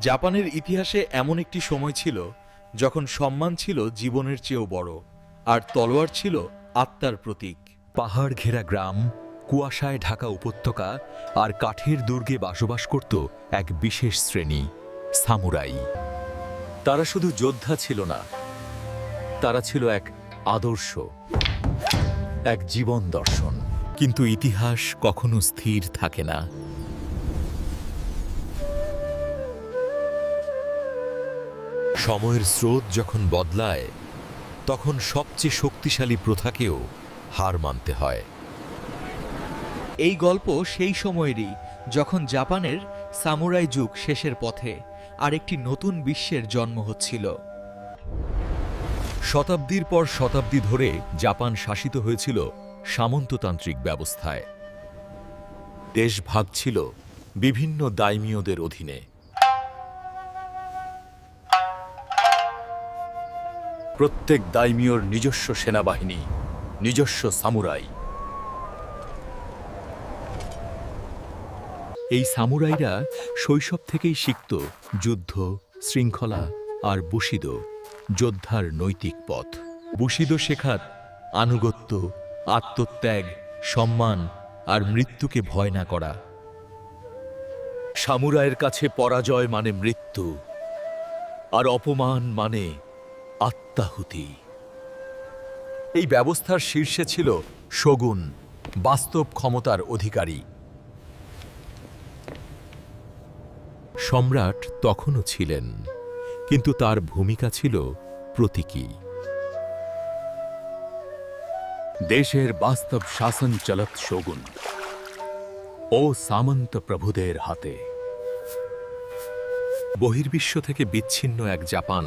জাপানের ইতিহাসে এমন একটি সময় ছিল যখন সম্মান ছিল জীবনের চেয়েও বড়, আর তলোয়ার ছিল আত্মার প্রতীক। পাহাড় ঘেরা গ্রাম, কুয়াশায় ঢাকা উপত্যকা আর কাঠের দুর্গে বসবাস করত এক বিশেষ শ্রেণী, সামুরাই। তারা শুধু যোদ্ধা ছিল না, তারা ছিল এক আদর্শ, এক জীবন দর্শন। কিন্তু ইতিহাস কখনো স্থির থাকে না। সময়ের স্রোত যখন বদলায়, তখন সবচেয়ে শক্তিশালী প্রথাকেও হার মানতে হয়। এই গল্প সেই সময়েরই যখন জাপানের সামুরাই যুগ শেষের পথে আর একটি নতুন বিশ্বের জন্ম হচ্ছিল। শতাব্দীর পর শতাব্দী ধরে জাপান শাসিত হয়েছিল সামন্ততান্ত্রিক ব্যবস্থায়। দেশ ভাগ ছিল বিভিন্ন দাইমিয়দের অধীনে। প্রত্যেক দাইমিয়র নিজস্ব সেনাবাহিনী, নিজস্ব সামুরাই। এই সামুরাইরা শৈশব থেকেই শিখত যুদ্ধ, শৃঙ্খলা আর বুশিদো, যোদ্ধার নৈতিক পথ। বুশিদো শেখাত আনুগত্য, আত্মত্যাগ, সম্মান আর মৃত্যুকে ভয় না করা। সামুরাইয়ের কাছে পরাজয় মানে মৃত্যু, আর অপমান মানে আত্মাহুতি। এই ব্যবস্থার শীর্ষে ছিল শোগুন, বাস্তব ক্ষমতার অধিকারী। সম্রাট তখনও ছিলেন, কিন্তু তার ভূমিকা ছিল প্রতীকী। দেশের বাস্তব শাসন চলত শোগুন ও সামন্ত প্রভুদের হাতে। বহির্বিশ্ব থেকে বিচ্ছিন্ন এক জাপান,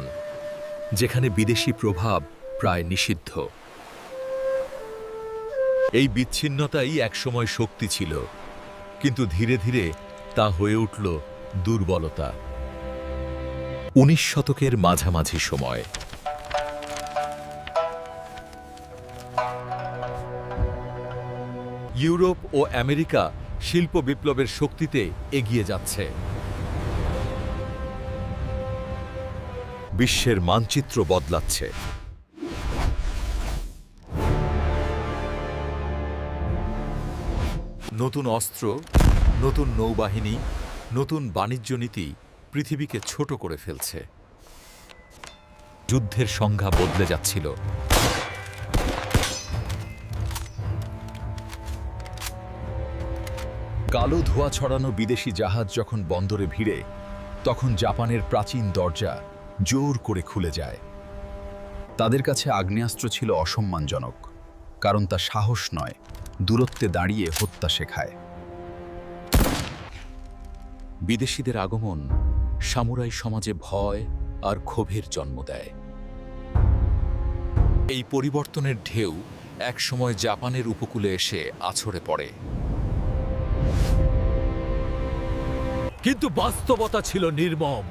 যেখানে বিদেশি প্রভাব প্রায় নিষিদ্ধ। এই বিচ্ছিন্নতাই একসময় শক্তি ছিল, কিন্তু ধীরে ধীরে তা হয়ে উঠল দুর্বলতা। 19 শতকের মাঝামাঝি সময় ইউরোপ ও আমেরিকা শিল্প বিপ্লবের শক্তিতে এগিয়ে যাচ্ছে। বিশ্বের মানচিত্র বদলাচ্ছে। নতুন অস্ত্র, নতুন নৌবাহিনী, নতুন বাণিজ্য নীতি পৃথিবীকে ছোট করে ফেলছে। যুদ্ধের সংজ্ঞা বদলে যাচ্ছিল। কালো ধোঁয়া ছড়ানো বিদেশি জাহাজ যখন বন্দরে ভিড়ে, তখন জাপানের প্রাচীন দরজা জোর করে খুলে যায়। তাদের কাছে আগ্নেয়াস্ত্র ছিল অসম্মানজনক, কারণ তা সাহস নয়, দূরত্বে দাঁড়িয়ে হত্যা শেখায়। বিদেশিদের আগমন সামুরাই সমাজে ভয় আর ক্ষোভের জন্ম দেয়। এই পরিবর্তনের ঢেউ একসময় জাপানের উপকূলে এসে আছড়ে পড়ে। কিন্তু বাস্তবতা ছিল নির্মম।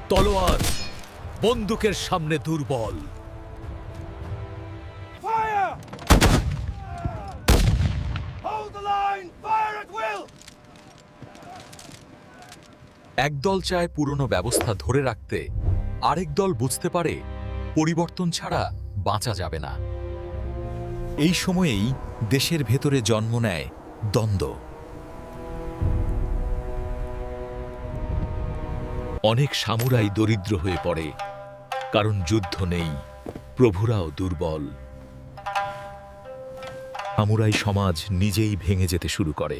তলোয়ার বন্দুকের সামনে দুর্বল। একদল চায় পুরনো ব্যবস্থা ধরে রাখতে, আরেক দল বুঝতে পারে পরিবর্তন ছাড়া বাঁচা যাবে না। এই সময়েই দেশের ভেতরে জন্ম নেয় দ্বন্দ্ব। অনেক সামুরাই দরিদ্র হয়ে পড়ে, কারণ যুদ্ধ নেই, প্রভুরাও দুর্বল। সামুরাই সমাজ নিজেই ভেঙে যেতে শুরু করে।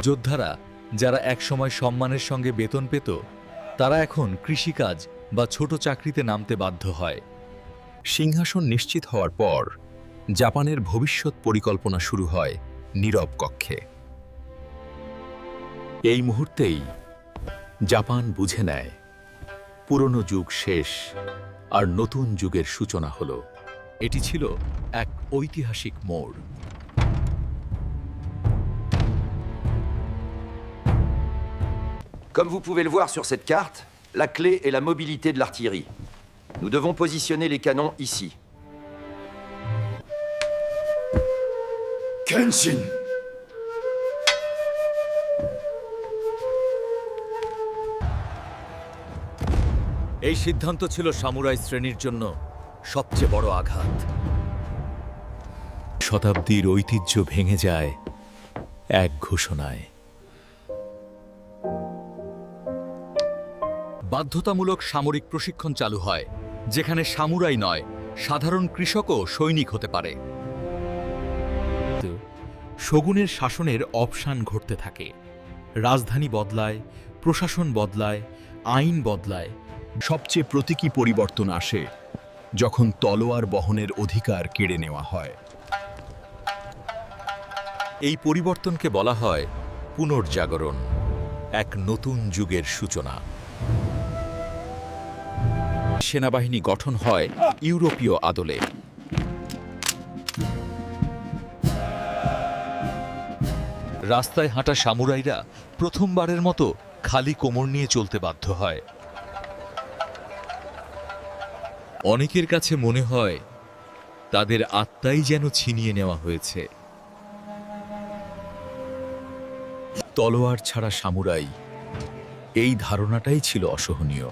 যোদ্ধারা, যারা একসময় সম্মানের সঙ্গে বেতন পেত, তারা এখন কৃষিকাজ বা ছোট চাকরিতে নামতে বাধ্য হয়। সিংহাসন নিশ্চিত হওয়ার পর জাপানের ভবিষ্যৎ পরিকল্পনা শুরু হয় নীরব কক্ষে। এই মুহূর্তেই জাপান বুঝে নেয় পুরনো যুগ শেষ আর নতুন যুগের সূচনা হলো। এটি ছিল এক ঐতিহাসিক মোড়। Comme vous pouvez le voir sur cette carte, la clé est la mobilité de l'artillerie. Nous devons positionner les canons ici. Kenshin! এই সিদ্ধান্ত ছিল সামুরাই শ্রেণীর জন্য সবচেয়ে বড় আঘাত। শতাব্দীর ঐতিহ্য ভেঙে যায় এক ঘোষণায়। বাধ্যতামূলক সামরিক প্রশিক্ষণ চালু হয়, যেখানে সামুরাই নয়, সাধারণ কৃষকও সৈনিক হতে পারে। শগুনের শাসনের অবসান ঘটতে থাকে। রাজধানী বদলায়, প্রশাসন বদলায়, আইন বদলায়। সবচেয়ে প্রতীকী পরিবর্তন আসে যখন তলোয়ার বহনের অধিকার কেড়ে নেওয়া হয়। এই পরিবর্তনকে বলা হয় পুনর্জাগরণ, এক নতুন যুগের সূচনা। সেনাবাহিনী গঠন হয় ইউরোপীয় আদলে। রাস্তায় হাঁটা সামুরাইরা প্রথমবারের মতো খালি কোমর নিয়ে চলতে বাধ্য হয়। অনেকের কাছে মনে হয় তাদের আত্মাই যেন ছিনিয়ে নেওয়া হয়েছে। তলোয়ার ছাড়া সামুরাই, এই ধারণাটাই ছিল অসহনীয়।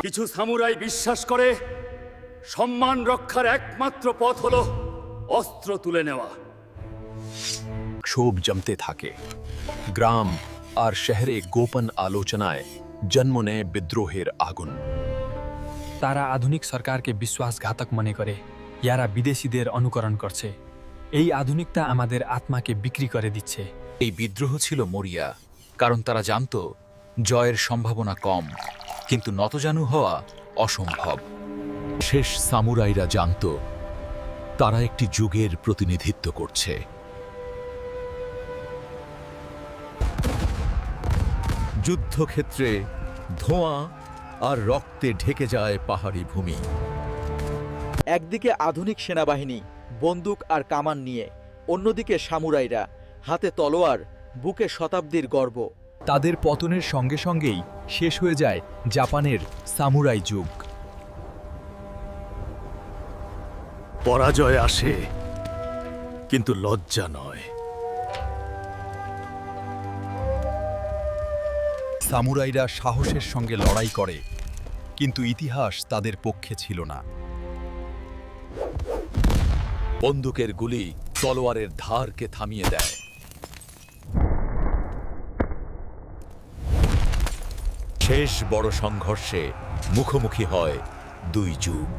কিছু সামুরাই বিশ্বাস করে সম্মান রক্ষার একমাত্র পথ হলো অস্ত্র তুলে নেওয়া। ক্ষোভ জমতে থাকে। গ্রাম আর শহরে গোপন আলোচনায় জন্ম নেয় বিদ্রোহের আগুন। তারা আধুনিক সরকারকে বিশ্বাসঘাতক মনে করে। ইয়ারা বিদেশিদের অনুকরণ করছে। এই আধুনিকতা আমাদের আত্মাকে বিক্রি করে দিচ্ছে। এই বিদ্রোহ ছিল মরিয়া, কারণ তারা জানত জয়ের সম্ভাবনা কম, কিন্তু নতজানু হওয়া অসম্ভব। শেষ সামুরাইরা জানত তারা একটি যুগের প্রতিনিধিত্ব করছে। যুদ্ধক্ষেত্রে ধোঁয়া আর রক্তে ঢেকে যায় পাহাড়ি ভূমি। একদিকে আধুনিক সেনাবাহিনী বন্দুক আর কামান নিয়ে, অন্যদিকে সামুরাইরা হাতে তলোয়ার, বুকে শতাব্দীর গর্ব। তাদের পতনের সঙ্গে সঙ্গেই শেষ হয়ে যায় জাপানের সামুরাই যুগ। পরাজয় আসে, কিন্তু লজ্জা নয়। সামুরাইরা সাহসের সঙ্গে লড়াই করে, কিন্তু ইতিহাস তাদের পক্ষে ছিল না। বন্দুকের গুলি তলোয়ারের ধারকে থামিয়ে দেয়। শেষ বড় সংঘর্ষে মুখোমুখি হয় দুই যুগ।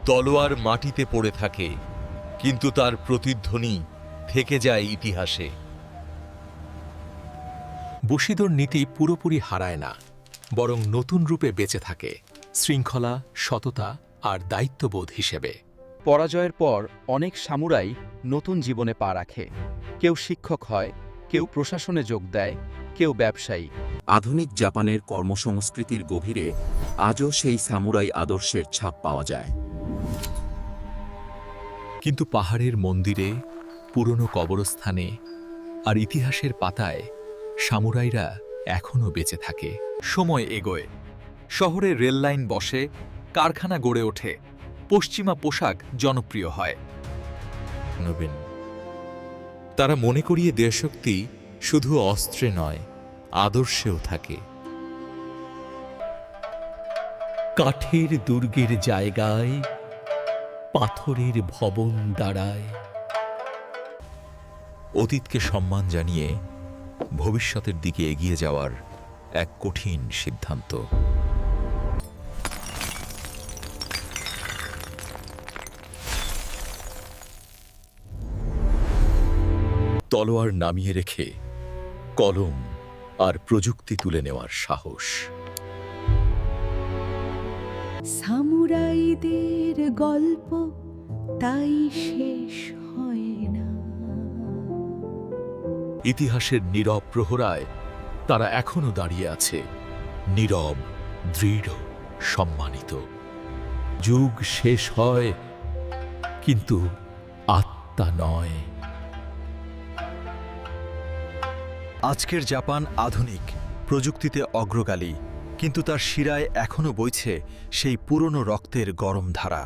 তলোয়ার মাটিতে পড়ে থাকে, কিন্তু তার প্রতিধ্বনি থেকে যায় ইতিহাসে। বুশিদোর নীতি পুরোপুরি হারায় না, বরং নতুন রূপে বেঁচে থাকে, শৃঙ্খলা, সততা আর দায়িত্ববোধ হিসেবে। পরাজয়ের পর অনেক সামুরাই নতুন জীবনে পা রাখে। কেউ শিক্ষক হয়, কেউ প্রশাসনে যোগ দেয়, কেউ ব্যবসায়ী। আধুনিক জাপানের কর্মসংস্কৃতির গভীরে আজও সেই সামুরাই আদর্শের ছাপ পাওয়া যায়। কিন্তু পাহাড়ের মন্দিরে, পুরনো কবরস্থানে আর ইতিহাসের পাতায় সামুরাইরা এখনও বেঁচে থাকে। সময় এগোয়, শহরে রেললাইন বসে, কারখানা গড়ে ওঠে, পশ্চিমা পোশাক জনপ্রিয় হয়। নবীন, তারা মনে করিয়ে দেশশক্তি শুধু অস্ত্রে নয়, আদর্শেও থাকে। কাঠের দুর্গের জায়গায় পাথরের ভবন দাঁড়ায়। অতীতকে সম্মান জানিয়ে ভবিষ্যতের দিকে এগিয়ে যাওয়ার এক কঠিন সিদ্ধান্ত। তলোয়ার নামিয়ে রেখে কলম আর প্রযুক্তি তুলে নেওয়ার সাহস। সামুরাইদের গল্প তাই শেষ হয় না। ইতিহাসের নীরব প্রহরায় তারা এখনো দাঁড়িয়ে আছে, নীরব, দৃঢ়, সম্মানিত। যুগ শেষ হয়, কিন্তু আত্মা নয়। আজকের জাপান আধুনিক, প্রযুক্তিতে অগ্রগামী, কিন্তু তার শিরায় এখনো বইছে সেই পুরনো রক্তের গরম ধারা।